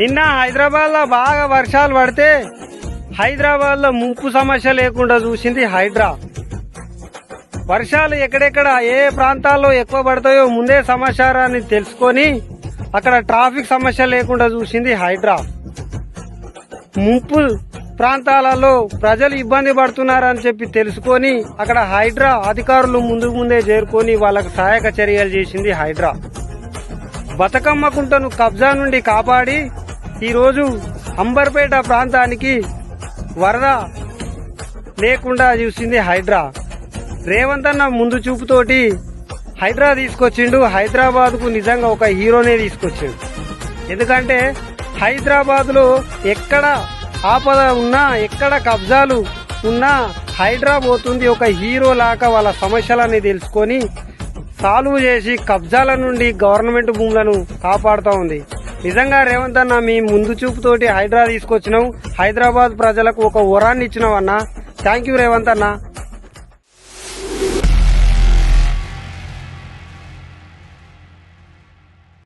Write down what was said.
నిన్న హైదరాబాద్ లో బాగా వర్షాలు పడితే హైదరాబాద్ లో ముంపు సమస్య లేకుండా చూసింది హైడ్రా. వర్షాలు ఎక్కడెక్కడ ఏ ప్రాంతాల్లో ఎక్కువ పడతాయో ముందే సమాచారాన్ని తెలుసుకొని అక్కడ ట్రాఫిక్ సమస్య లేకుండా చూసింది హైడ్రా. ముంపు ప్రాంతాలలో ప్రజలు ఇబ్బంది పడుతున్నారని చెప్పి తెలుసుకొని అక్కడ హైడ్రా అధికారులు ముందే చేరుకొని వాళ్ళకు సహాయక చర్యలు చేసింది హైడ్రా. బతుకమ్మ కుంటను కబ్జా నుండి కాపాడి ఈరోజు అంబర్పేట ప్రాంతానికి వరద లేకుండా చూసింది హైడ్రా. రేవంత్ అన్న ముందు చూపుతోటి హైడ్రా తీసుకొచ్చిండు. హైదరాబాద్ కు నిజంగా ఒక హీరోనే తీసుకొచ్చిండు. ఎందుకంటే హైదరాబాద్ లో ఎక్కడ ఆపద ఉన్నా ఎక్కడ కబ్జాలు ఉన్నా హైడ్రా పోతుంది. ఒక హీరో లాగా వాళ్ళ సమస్యలన్నీ తెలుసుకొని సాల్వ్ చేసి కబ్జాల నుండి గవర్నమెంట్ భూములను కాపాడుతూ ఉంది. నిజంగా రేవంత్ అన్న మీ ముందు చూపుతోటి హైడ్రా తీసుకొచ్చినావు. హైదరాబాద్ ప్రజలకు ఒక వరాన్ని ఇచ్చినావు అన్న. థ్యాంక్ యూ రేవంత్ అన్న.